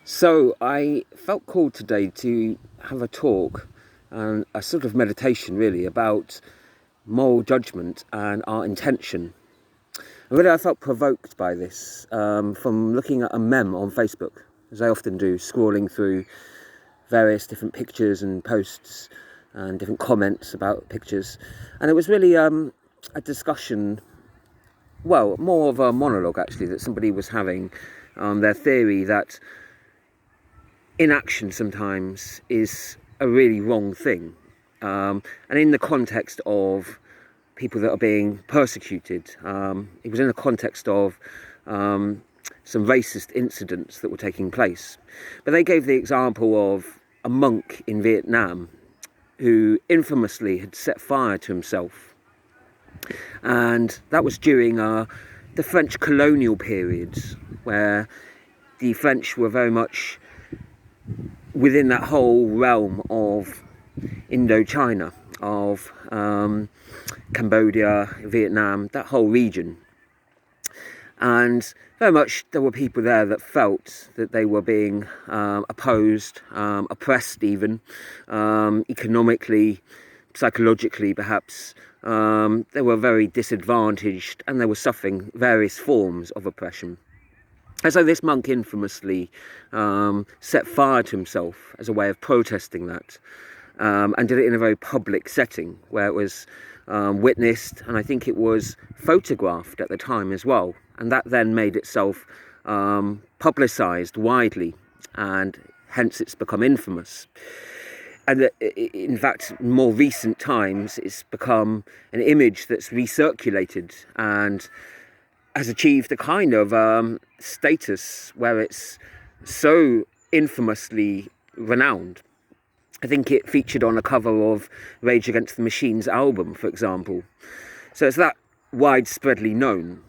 So I felt called today to have a talk and a sort of meditation really about moral judgment and our intention. And really I felt provoked by this from looking at a meme on Facebook, as I often do, scrolling through various different pictures and posts and different comments about pictures. And it was really a discussion, well, more of a monologue actually, that somebody was having, their theory that inaction sometimes is a really wrong thing. And in the context of people that are being persecuted, it was in the context of some racist incidents that were taking place. But they gave the example of a monk in Vietnam who infamously had set fire to himself. And that was during the French colonial periods, where the French were very much within that whole realm of Indochina, of Cambodia, Vietnam, that whole region. And very much there were people there that felt that they were being opposed, oppressed even, economically, psychologically perhaps. They were very disadvantaged and they were suffering various forms of oppression. And so this monk infamously set fire to himself as a way of protesting that, and did it in a very public setting where it was witnessed, and I think it was photographed at the time as well. And that then made itself publicised widely, and hence it's become infamous. And in fact, in more recent times, it's become an image that's recirculated and has achieved a kind of status where it's so infamously renowned. I think it featured on a cover of Rage Against the Machine's album, for example. So it's that widespreadly known.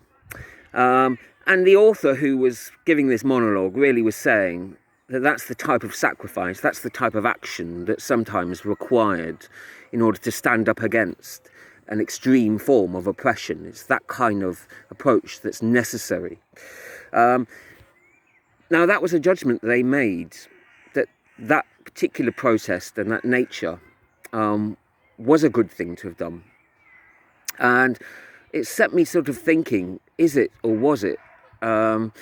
And the author who was giving this monologue really was saying that that's the type of sacrifice, that's the type of action that's sometimes required in order to stand up against an extreme form of oppression. It's that kind of approach that's necessary. Now that was a judgment they made, that particular protest and that nature was a good thing to have done. And it set me sort of thinking, is it or was it? And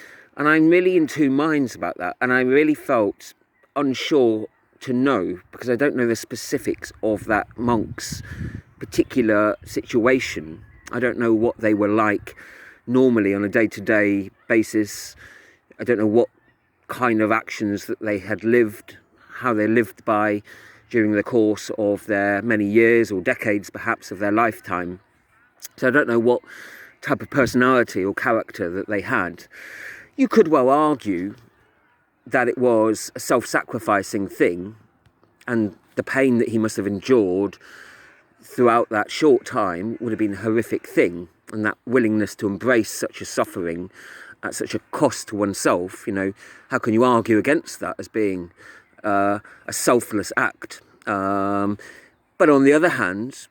I'm really in two minds about that. And I really felt unsure to know, because I don't know the specifics of that monk's particular situation. I don't know what they were like normally on a day-to-day basis. I don't know what kind of actions that they had lived, how they lived by during the course of their many years or decades perhaps of their lifetime. So I don't know what type of personality or character that they had. You could well argue that it was a self-sacrificing thing, and the pain that he must have endured throughout that short time would have been a horrific thing, and that willingness to embrace such a suffering at such a cost to oneself, how can you argue against that as being a selfless act? But on the other hand,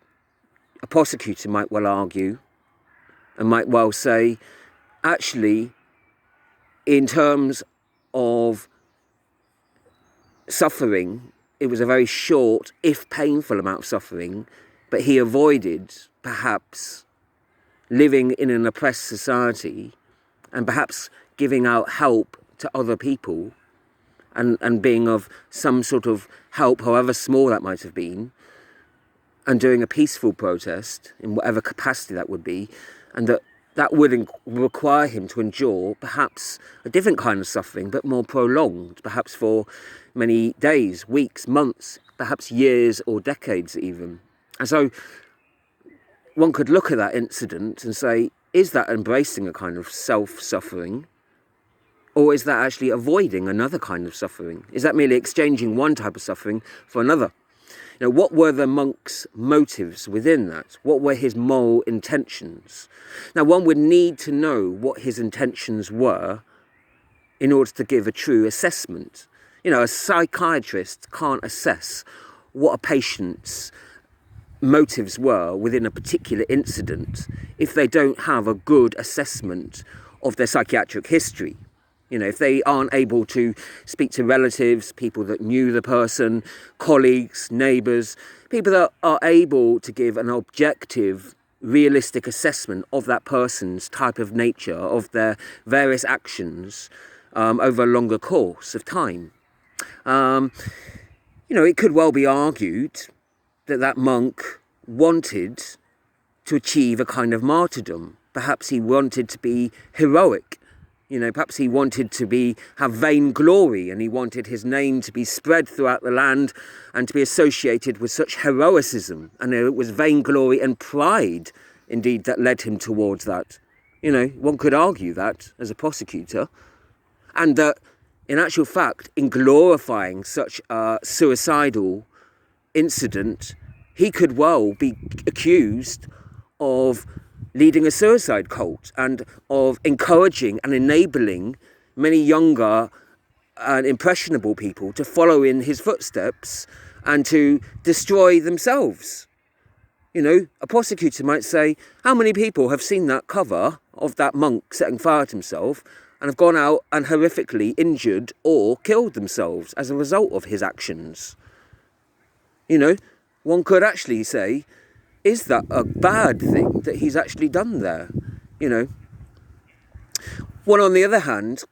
a prosecutor might well argue and might well say, actually, in terms of suffering, it was a very short, if painful, amount of suffering, but he avoided perhaps living in an oppressed society and perhaps giving out help to other people and being of some sort of help, however small that might have been, and doing a peaceful protest in whatever capacity that would be, and that would require him to endure perhaps a different kind of suffering, but more prolonged, perhaps for many days, weeks, months, perhaps years or decades even. And so one could look at that incident and say, is that embracing a kind of self-suffering? Or is that actually avoiding another kind of suffering? Is that merely exchanging one type of suffering for another? What were the monk's motives within that? What were his moral intentions? Now, one would need to know what his intentions were in order to give a true assessment. A psychiatrist can't assess what a patient's motives were within a particular incident if they don't have a good assessment of their psychiatric history. You know, if they aren't able to speak to relatives, people that knew the person, colleagues, neighbours, people that are able to give an objective, realistic assessment of that person's type of nature, of their various actions over a longer course of time. You know, it could well be argued that that monk wanted to achieve a kind of martyrdom. Perhaps he wanted to be heroic. You know, perhaps he wanted to have vainglory, and he wanted his name to be spread throughout the land and to be associated with such heroicism. And it was vainglory and pride, indeed, that led him towards that. You know, one could argue that as a prosecutor. And that, in actual fact, in glorifying such a suicidal incident, he could well be accused of leading a suicide cult and of encouraging and enabling many younger and impressionable people to follow in his footsteps and to destroy themselves. You know, a prosecutor might say, how many people have seen that cover of that monk setting fire to himself and have gone out and horrifically injured or killed themselves as a result of his actions? You know, one could actually say, is that a bad thing that he's actually done there? You know, one on the other hand,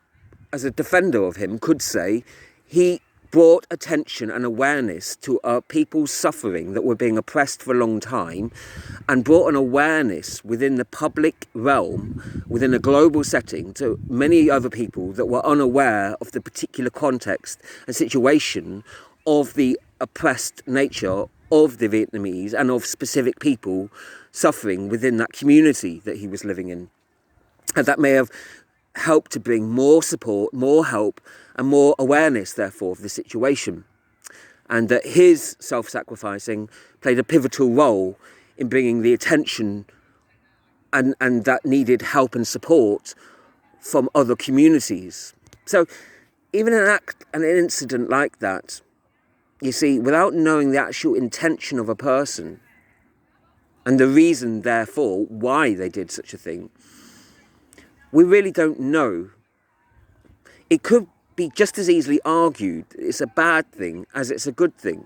as a defender of him, could say he brought attention and awareness to people's suffering that were being oppressed for a long time, and brought an awareness within the public realm, within a global setting, to many other people that were unaware of the particular context and situation of the oppressed nature of the Vietnamese and of specific people suffering within that community that he was living in. And that may have helped to bring more support, more help, and more awareness, therefore, of the situation. And that his self-sacrificing played a pivotal role in bringing the attention and that needed help and support from other communities. So even an incident like that, you see, without knowing the actual intention of a person and the reason, therefore, why they did such a thing, we really don't know. It could be just as easily argued it's a bad thing as it's a good thing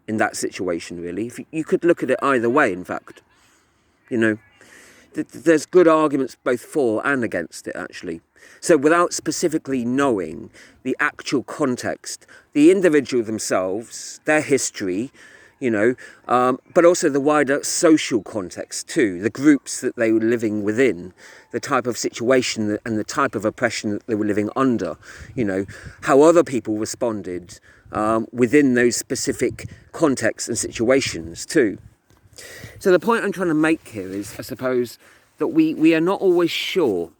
in that situation, really. You could look at it either way, in fact. You know, there's good arguments both for and against it, actually. So without specifically knowing the actual context, the individual themselves, their history, you know, but also the wider social context too, the groups that they were living within, the type of situation and the type of oppression that they were living under, you know, how other people responded within those specific contexts and situations too. So the point I'm trying to make here is, I suppose, that we are not always sure,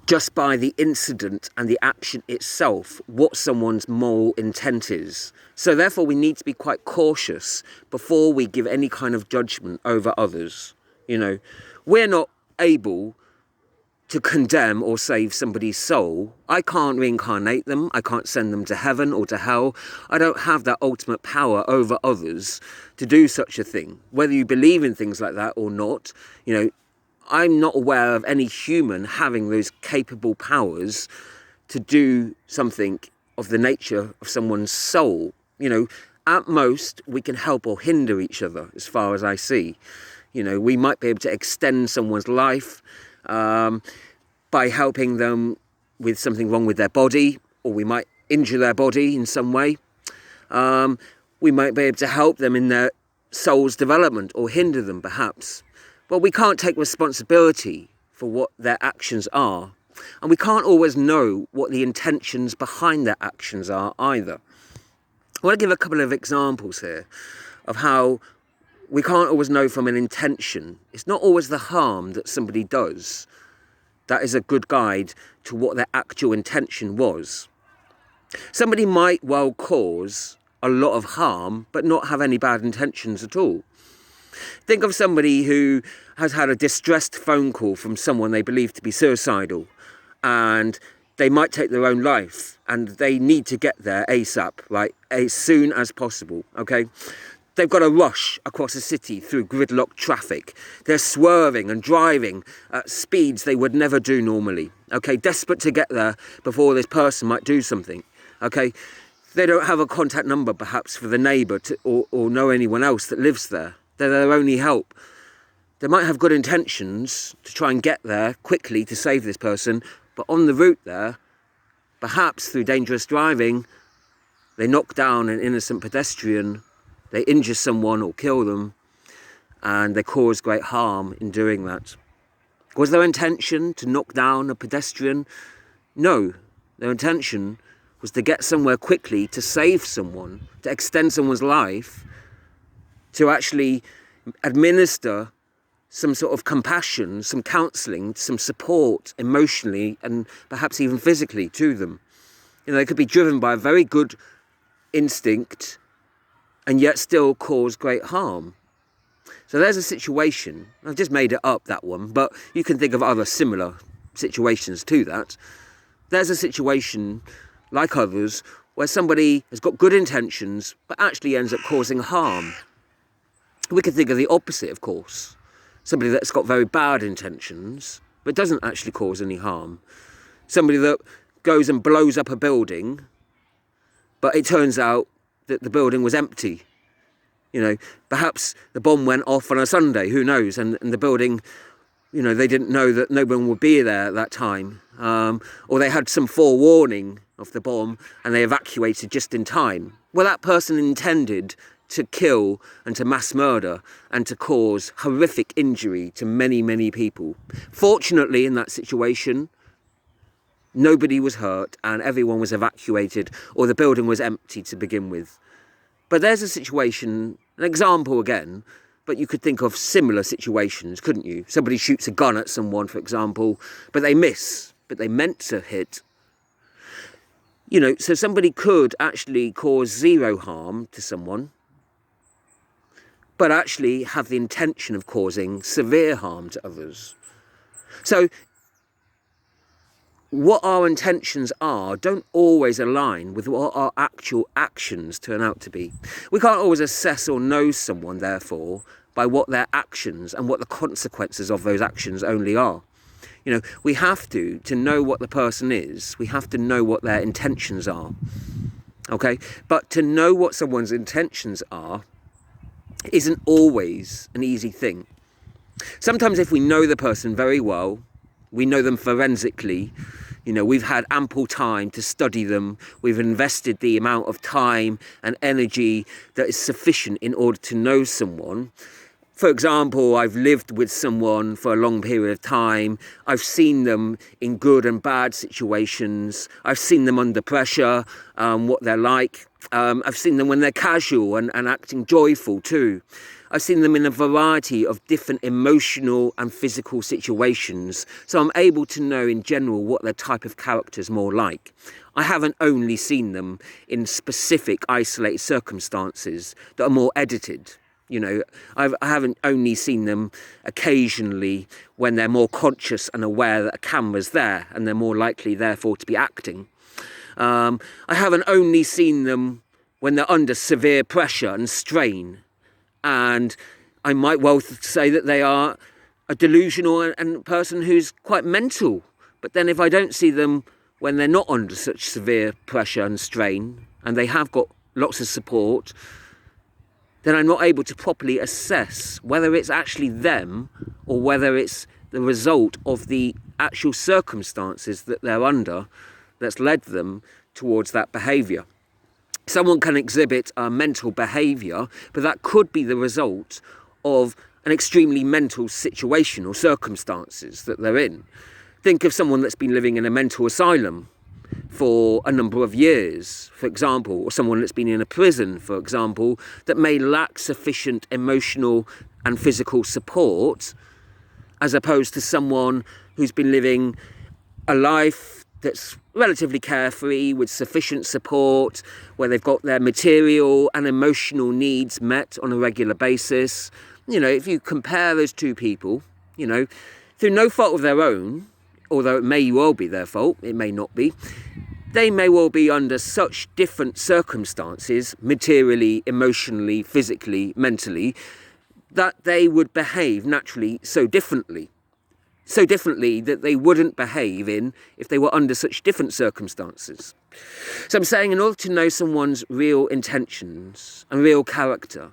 just by the incident and the action itself, what someone's moral intent is. So therefore we need to be quite cautious before we give any kind of judgment over others. You know, we're not able to condemn or save somebody's soul. I can't reincarnate them. I can't send them to heaven or to hell. I don't have that ultimate power over others to do such a thing. Whether you believe in things like that or not, you know, I'm not aware of any human having those capable powers to do something of the nature of someone's soul. You know, at most, we can help or hinder each other, as far as I see. You know, we might be able to extend someone's life by helping them with something wrong with their body, or we might injure their body in some way. We might be able to help them in their soul's development or hinder them, perhaps. But we can't take responsibility for what their actions are. And we can't always know what the intentions behind their actions are either. I want to give a couple of examples here of how we can't always know from an intention. It's not always the harm that somebody does that is a good guide to what their actual intention was. Somebody might well cause a lot of harm but not have any bad intentions at all. Think of somebody who has had a distressed phone call from someone they believe to be suicidal, and they might take their own life, and they need to get there ASAP, right? As soon as possible, okay? They've got to rush across a city through gridlock traffic. They're swerving and driving at speeds they would never do normally. Okay, desperate to get there before this person might do something. Okay, they don't have a contact number perhaps for the neighbour or know anyone else that lives there. They're their only help. They might have good intentions to try and get there quickly to save this person, but on the route there, perhaps through dangerous driving, they knock down an innocent pedestrian, they injure someone or kill them, and they cause great harm in doing that. Was their intention to knock down a pedestrian? No. Their intention was to get somewhere quickly, to save someone, to extend someone's life, to actually administer some sort of compassion, some counselling, some support emotionally and perhaps even physically to them. You know, they could be driven by a very good instinct and yet still cause great harm. So there's a situation. I've just made it up, that one, but you can think of other similar situations to that. There's a situation, like others, where somebody has got good intentions but actually ends up causing harm. We could think of the opposite, of course. Somebody that's got very bad intentions but doesn't actually cause any harm. Somebody that goes and blows up a building, but it turns out that the building was empty. You know, perhaps the bomb went off on a Sunday, who knows, and the building, you know, they didn't know that no one would be there at that time. Or they had some forewarning of the bomb and they evacuated just in time. Well, that person intended to kill and to mass murder and to cause horrific injury to many, many people. Fortunately, in that situation, nobody was hurt and everyone was evacuated, or the building was empty to begin with. But there's a situation, an example again, but you could think of similar situations, couldn't you? Somebody shoots a gun at someone, for example, but they miss, but they meant to hit. You know, so somebody could actually cause zero harm to someone, but actually have the intention of causing severe harm to others. So what our intentions are don't always align with what our actual actions turn out to be. We can't always assess or know someone, therefore, by what their actions and what the consequences of those actions only are. You know, we have to know what the person is, we have to know what their intentions are. Okay? But to know what someone's intentions are isn't always an easy thing. Sometimes if we know the person very well, we know them forensically, you know, we've had ample time to study them, we've invested the amount of time and energy that is sufficient in order to know someone. For example, I've lived with someone for a long period of time. I've seen them in good and bad situations. I've seen them under pressure, what they're like. I've seen them when they're casual and acting joyful too. I've seen them in a variety of different emotional and physical situations. So I'm able to know in general what their type of character is more like. I haven't only seen them in specific isolated circumstances that are more edited. You know, I haven't only seen them occasionally when they're more conscious and aware that a camera's there and they're more likely, therefore, to be acting. I haven't only seen them when they're under severe pressure and strain. And I might well say that they are a delusional and person who's quite mental. But then if I don't see them when they're not under such severe pressure and strain, and they have got lots of support, then I'm not able to properly assess whether it's actually them or whether it's the result of the actual circumstances that they're under that's led them towards that behaviour. Someone can exhibit a mental behaviour, but that could be the result of an extremely mental situation or circumstances that they're in. Think of someone that's been living in a mental asylum for a number of years, for example, or someone that's been in a prison, for example, that may lack sufficient emotional and physical support, as opposed to someone who's been living a life that's relatively carefree with sufficient support, where they've got their material and emotional needs met on a regular basis. You know, if you compare those two people, you know, through no fault of their own, although it may well be their fault, it may not be, they may well be under such different circumstances, materially, emotionally, physically, mentally, that they would behave naturally so differently that they wouldn't behave in if they were under such different circumstances. So I'm saying, in order to know someone's real intentions and real character,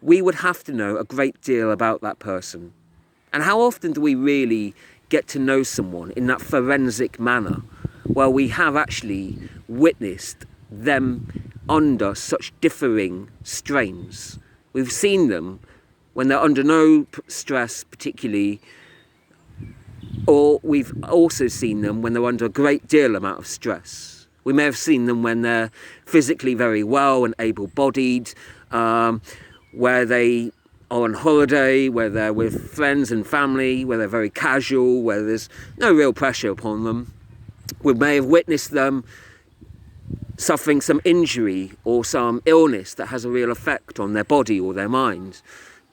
we would have to know a great deal about that person. And how often do we really get to know someone in that forensic manner, where we have actually witnessed them under such differing strains? We've seen them when they're under no stress particularly, or we've also seen them when they're under a great deal amount of stress. We may have seen them when they're physically very well and able-bodied, where they are on holiday, where they're with friends and family, where they're very casual, where there's no real pressure upon them. We may have witnessed them suffering some injury or some illness that has a real effect on their body or their mind,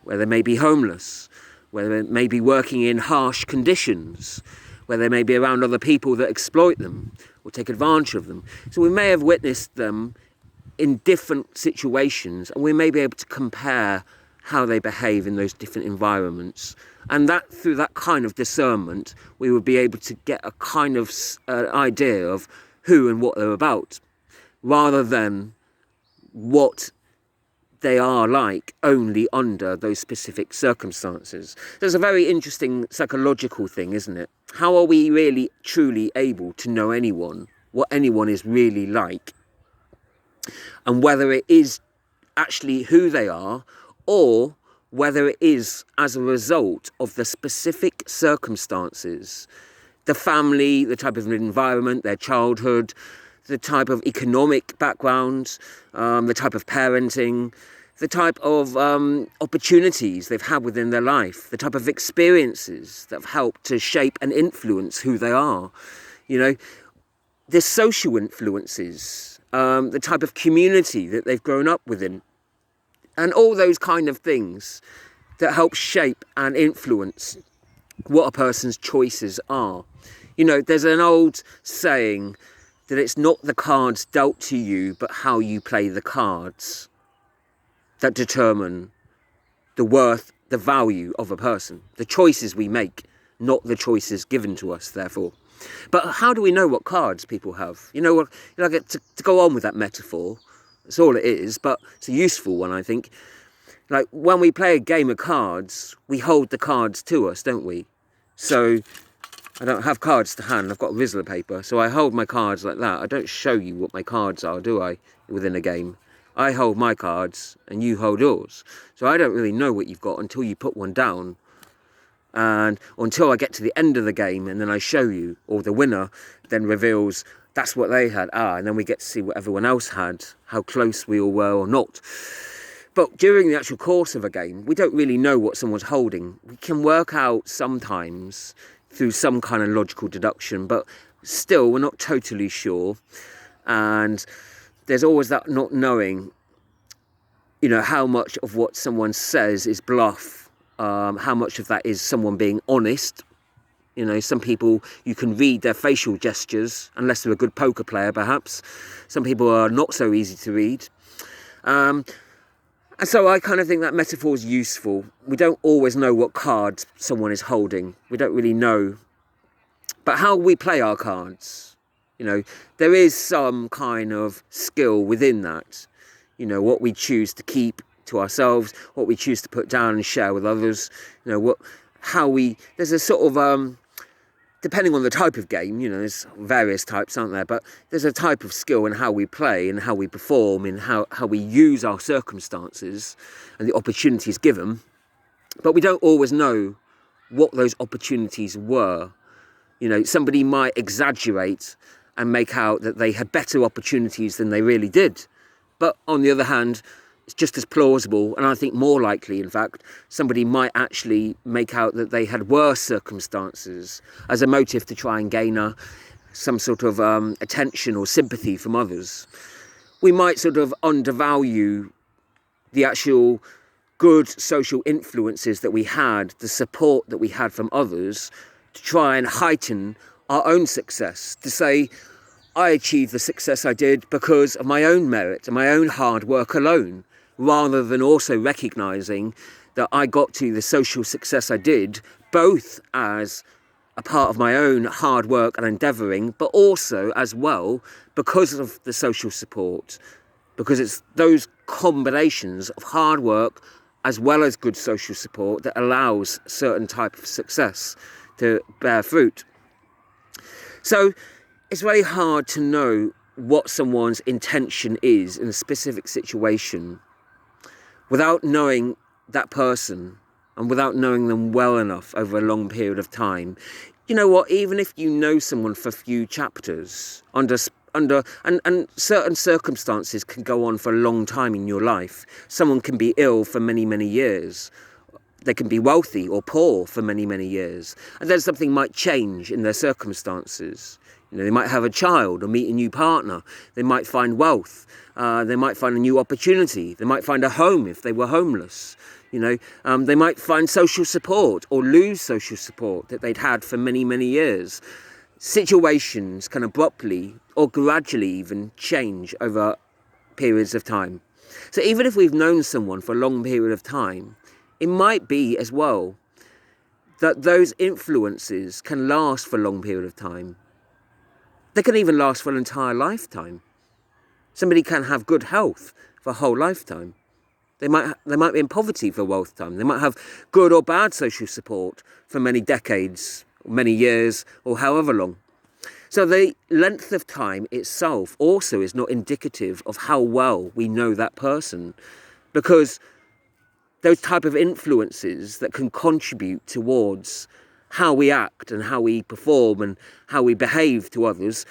where they may be homeless, where they may be working in harsh conditions, where they may be around other people that exploit them or take advantage of them. So we may have witnessed them in different situations, and we may be able to compare how they behave in those different environments. And that, through that kind of discernment, we would be able to get a kind of idea of who and what they're about, rather than what they are like only under those specific circumstances. There's a very interesting psychological thing, isn't it? How are we really truly able to know anyone, what anyone is really like, and whether it is actually who they are, or whether it is as a result of the specific circumstances, the family, the type of environment, their childhood, the type of economic background, the type of parenting, the type of opportunities they've had within their life, the type of experiences that have helped to shape and influence who they are. You know, there's social influences, the type of community that they've grown up within, and all those kind of things that help shape and influence what a person's choices are. You know, there's an old saying that it's not the cards dealt to you, but how you play the cards that determine the worth, the value of a person. The choices we make, not the choices given to us, therefore. But how do we know what cards people have? You know, to go on with that metaphor, that's all it is, but it's a useful one, I think. Like, when we play a game of cards, we hold the cards to us, don't we? So, I don't have cards to hand, I've got Rizzler paper, so I hold my cards like that. I don't show you what my cards are, do I, within a game? I hold my cards, and you hold yours. So I don't really know what you've got until you put one down, and until I get to the end of the game, and then I show you, or the winner then reveals that's what they had. And then we get to see what everyone else had, how close we all were or not. But during the actual course of a game, we don't really know what someone's holding. We can work out sometimes through some kind of logical deduction, but still we're not totally sure. And there's always that not knowing, you know, how much of what someone says is bluff, how much of that is someone being honest. You know, some people, you can read their facial gestures, unless they're a good poker player, perhaps. Some people are not so easy to read. And so I kind of think that metaphor is useful. We don't always know what cards someone is holding. We don't really know. But how we play our cards, you know, there is some kind of skill within that. You know, what we choose to keep to ourselves, what we choose to put down and share with others. You know, there's a sort of, depending on the type of game, you know, there's various types, aren't there? But there's a type of skill in how we play and how we perform and how we use our circumstances and the opportunities given. But we don't always know what those opportunities were. You know, somebody might exaggerate and make out that they had better opportunities than they really did. But on the other hand, it's just as plausible, and I think more likely, in fact, somebody might actually make out that they had worse circumstances as a motive to try and gain some sort of attention or sympathy from others. We might sort of undervalue the actual good social influences that we had, the support that we had from others, to try and heighten our own success, to say, I achieved the success I did because of my own merit and my own hard work alone, rather than also recognising that I got to the social success I did, both as a part of my own hard work and endeavouring, but also as well because of the social support, because it's those combinations of hard work as well as good social support that allows certain type of success to bear fruit. So it's very hard to know what someone's intention is in a specific situation without knowing that person and without knowing them well enough over a long period of time. You know what, even if you know someone for a few chapters, and certain circumstances can go on for a long time in your life. Someone can be ill for many, many years. They can be wealthy or poor for many, many years. And then something might change in their circumstances. You know, they might have a child or meet a new partner. They might find wealth. They might find a new opportunity. They might find a home if they were homeless. You know, they might find social support or lose social support that they'd had for many, many years. Situations can abruptly or gradually even change over periods of time. So even if we've known someone for a long period of time, it might be as well that those influences can last for a long period of time. They can even last for an entire lifetime. Somebody can have good health for a whole lifetime. They might be in poverty for a lifetime. They might have good or bad social support for many decades, many years, or however long. So the length of time itself also is not indicative of how well we know that person, because those type of influences that can contribute towards how we act and how we perform and how we behave to others,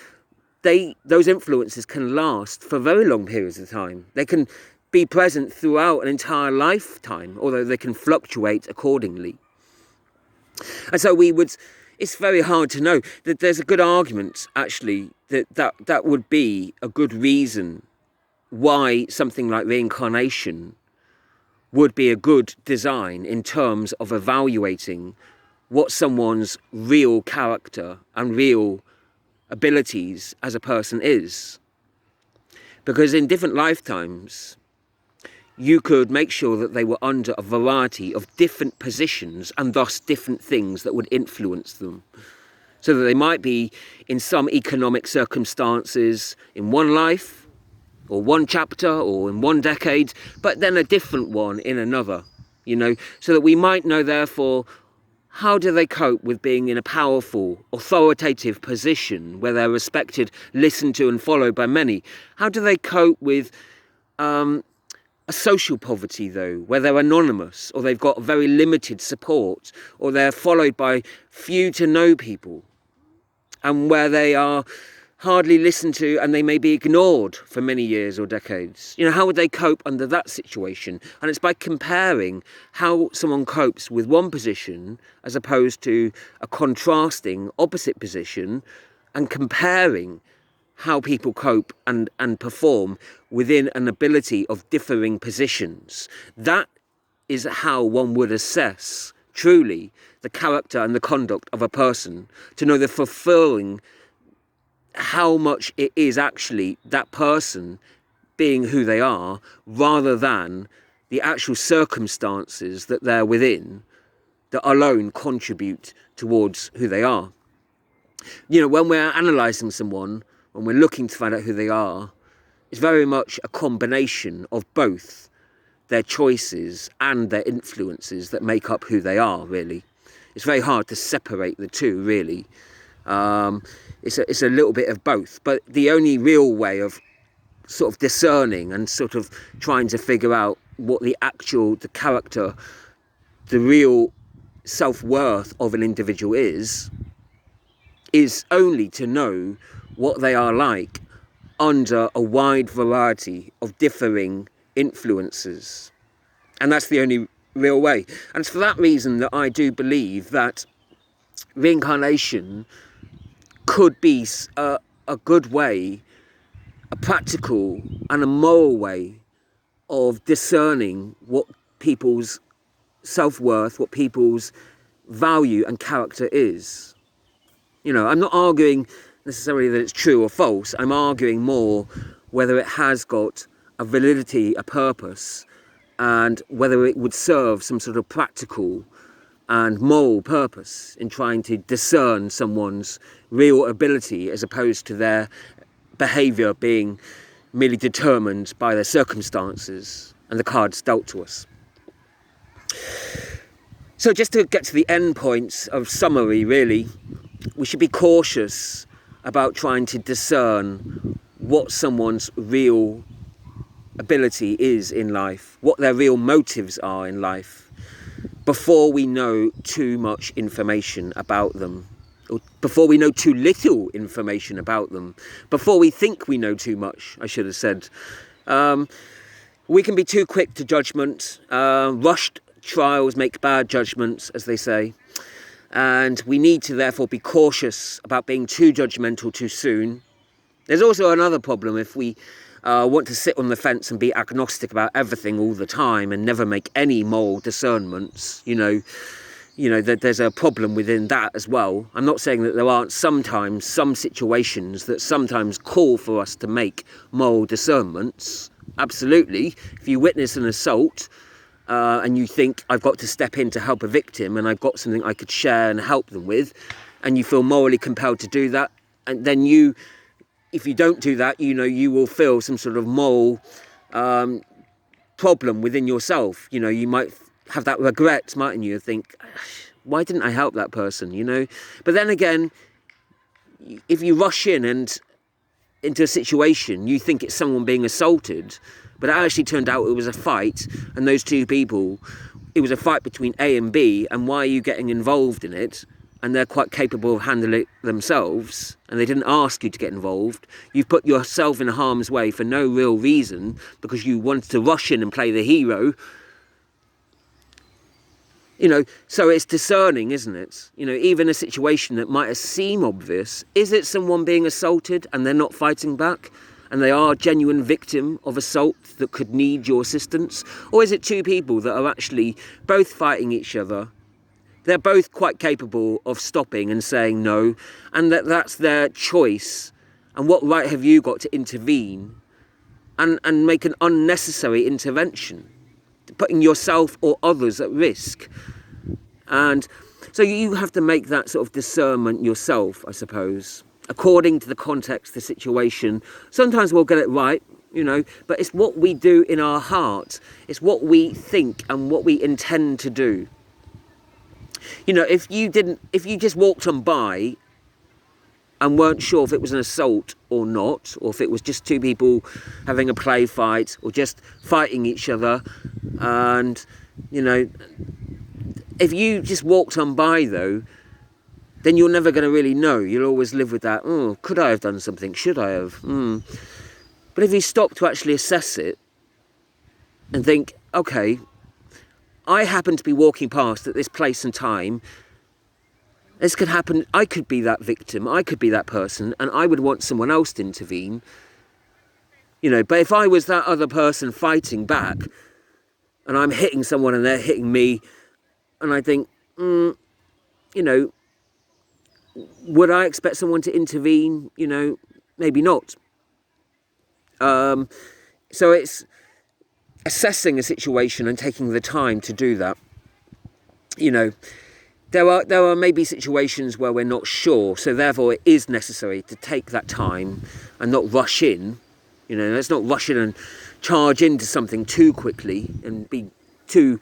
those influences can last for very long periods of time. They can be present throughout an entire lifetime, although they can fluctuate accordingly. And so it's very hard to know. That there's a good argument, actually, that would be a good reason why something like reincarnation would be a good design in terms of evaluating what someone's real character and real abilities as a person is. Because in different lifetimes, you could make sure that they were under a variety of different positions and thus different things that would influence them. So that they might be in some economic circumstances in one life, or one chapter, or in one decade, but then a different one in another, you know, so that we might know, therefore, how do they cope with being in a powerful, authoritative position where they're respected, listened to and followed by many? How do they cope with a social poverty, though, where they're anonymous, or they've got very limited support, or they're followed by few to no people, and where they are hardly listened to and they may be ignored for many years or decades? You know, how would they cope under that situation? And it's by comparing how someone copes with one position as opposed to a contrasting opposite position, and comparing how people cope and perform within an ability of differing positions. That is how one would assess truly the character and the conduct of a person, to know the fulfilling how much it is actually that person being who they are, rather than the actual circumstances that they're within that alone contribute towards who they are. You know, when we're analysing someone, when we're looking to find out who they are, it's very much a combination of both their choices and their influences that make up who they are, really. It's very hard to separate the two, really. It's a little bit of both, but the only real way of sort of discerning and sort of trying to figure out what the character, the real self-worth of an individual is only to know what they are like under a wide variety of differing influences. And that's the only real way. And it's for that reason that I do believe that reincarnation could be a good way, a practical and a moral way of discerning what people's self-worth, what people's value and character is. You know, I'm not arguing necessarily that it's true or false. I'm arguing more whether it has got a validity, a purpose, and whether it would serve some sort of practical and moral purpose in trying to discern someone's real ability as opposed to their behaviour being merely determined by their circumstances and the cards dealt to us. So just to get to the end points of summary, really, we should be cautious about trying to discern what someone's real ability is in life, what their real motives are in life, before we know too much information about them, or before we know too little information about them, before we think we know too much, I should have said. We can be too quick to judgment. Rushed trials make bad judgments, as they say. And we need to therefore be cautious about being too judgmental too soon. There's also another problem if we want to sit on the fence and be agnostic about everything all the time and never make any moral discernments. You know that there's a problem within that as well. I'm not saying that there aren't sometimes some situations that sometimes call for us to make moral discernments. Absolutely. If you witness an assault and you think, I've got to step in to help a victim and I've got something I could share and help them with, and you feel morally compelled to do that, and then if you don't do that, you will feel some sort of moral problem within yourself. You might have that regret, mightn't you? Think, why didn't I help that person? But then again, if you rush in and into a situation, you think it's someone being assaulted, but it actually turned out it was a fight, and those two people, it was a fight between A and B, and why are you getting involved in it? And they're quite capable of handling it themselves, and they didn't ask you to get involved. You've put yourself in harm's way for no real reason, because you wanted to rush in and play the hero. So it's discerning, isn't it? Even a situation that might seem obvious, is it someone being assaulted and they're not fighting back, and they are a genuine victim of assault that could need your assistance? Or is it two people that are actually both fighting each other? They're both quite capable of stopping and saying no, and that's their choice. And what right have you got to intervene and make an unnecessary intervention, putting yourself or others at risk? And so you have to make that sort of discernment yourself, I suppose, according to the context, the situation. Sometimes we'll get it right, but it's what we do in our heart. It's what we think and what we intend to do. If you just walked on by and weren't sure if it was an assault or not, or if it was just two people having a play fight or just fighting each other, and if you just walked on by though, then you're never going to really know. You'll always live with that, could I have done something? Should I have? But if you stop to actually assess it and think, okay, I happen to be walking past at this place and time, this could happen, I could be that victim, I could be that person, and I would want someone else to intervene. But if I was that other person fighting back, and I'm hitting someone and they're hitting me, and I think, would I expect someone to intervene? Maybe not. So it's assessing a situation and taking the time to do that. There are maybe situations where we're not sure, so therefore it is necessary to take that time and not rush in. Let's not rush in and charge into something too quickly and be too,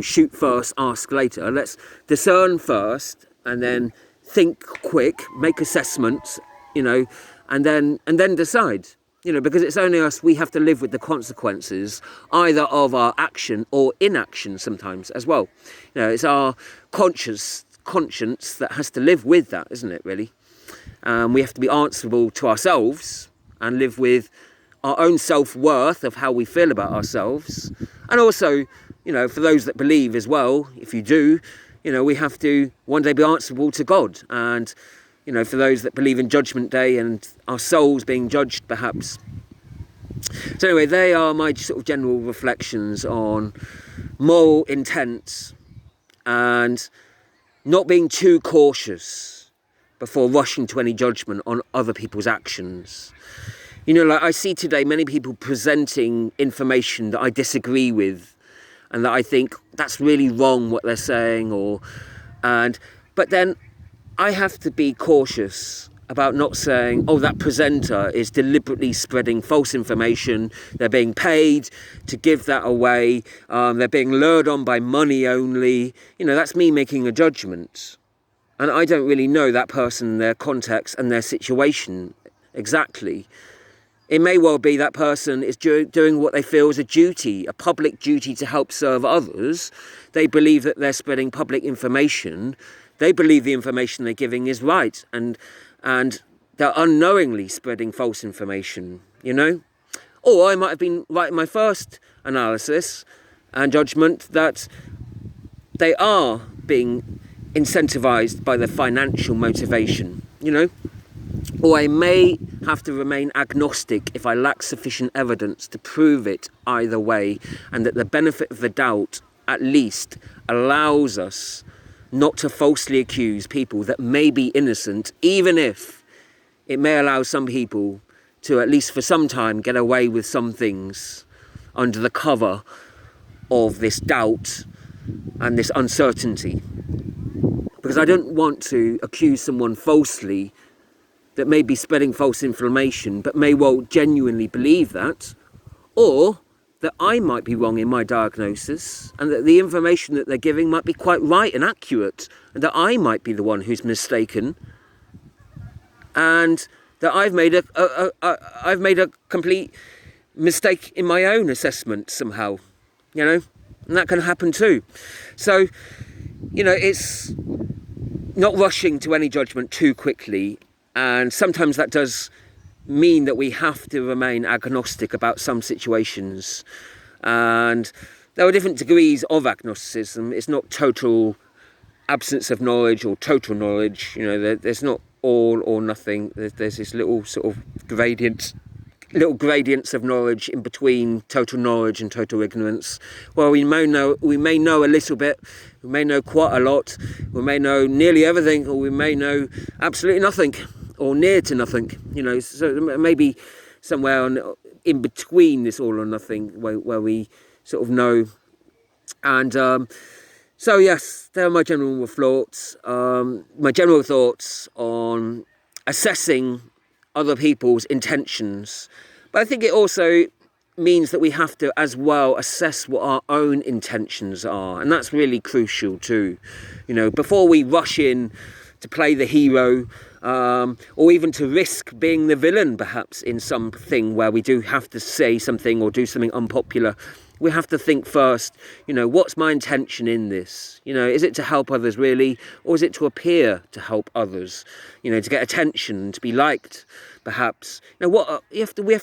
shoot first, ask later. Let's discern first and then think quick, make assessments, and then decide. Because it's only us, we have to live with the consequences either of our action or inaction sometimes as well. It's our conscience that has to live with that, isn't it, really? We have to be answerable to ourselves and live with our own self-worth of how we feel about ourselves. And also, for those that believe as well, if you do, we have to one day be answerable to God. And for those that believe in Judgment Day and our souls being judged, perhaps. So anyway, they are my sort of general reflections on moral intent and not being too cautious before rushing to any judgment on other people's actions. You know, like I see today many people presenting information that I disagree with and that I think that's really wrong what they're saying, but then I have to be cautious about not saying, oh, that presenter is deliberately spreading false information, they're being paid to give that away, they're being lured on by money only. You know, that's me making a judgment. And I don't really know that person, their context and their situation exactly. It may well be that person is doing what they feel is a duty, a public duty to help serve others. They believe that they're spreading public information. They believe the information they're giving is right, and they're unknowingly spreading false information, you know? Or I might have been right in my first analysis and judgment that they are being incentivized by the financial motivation, you know? Or I may have to remain agnostic if I lack sufficient evidence to prove it either way, and that the benefit of the doubt at least allows us not to falsely accuse people that may be innocent, even if it may allow some people to, at least for some time, get away with some things under the cover of this doubt and this uncertainty. Because I don't want to accuse someone falsely that may be spreading false information, but may well genuinely believe that, or that I might be wrong in my diagnosis, and that the information that they're giving might be quite right and accurate, and that I might be the one who's mistaken, and that I've made a complete mistake in my own assessment somehow, you know, and that can happen too. So, you know, it's not rushing to any judgment too quickly. And sometimes that does mean that we have to remain agnostic about some situations. And there are different degrees of agnosticism. It's not total absence of knowledge or total knowledge. You know, there's not all or nothing. There's this little sort of gradients of knowledge in between total knowledge and total ignorance. Well, we may know a little bit, we may know quite a lot, we may know nearly everything, or we may know absolutely nothing, or near to nothing, you know. So maybe somewhere in between this all or nothing where we sort of know. And so yes, there are my general thoughts. My general thoughts on assessing other people's intentions. But I think it also means that we have to as well assess what our own intentions are, and that's really crucial too. You know, before we rush in to play the hero, or even to risk being the villain perhaps in something where we do have to say something or do something unpopular, we have to think first, you know, what's my intention in this? You know, is it to help others really, or is it to appear to help others? You know, to get attention, to be liked, perhaps. You know, we have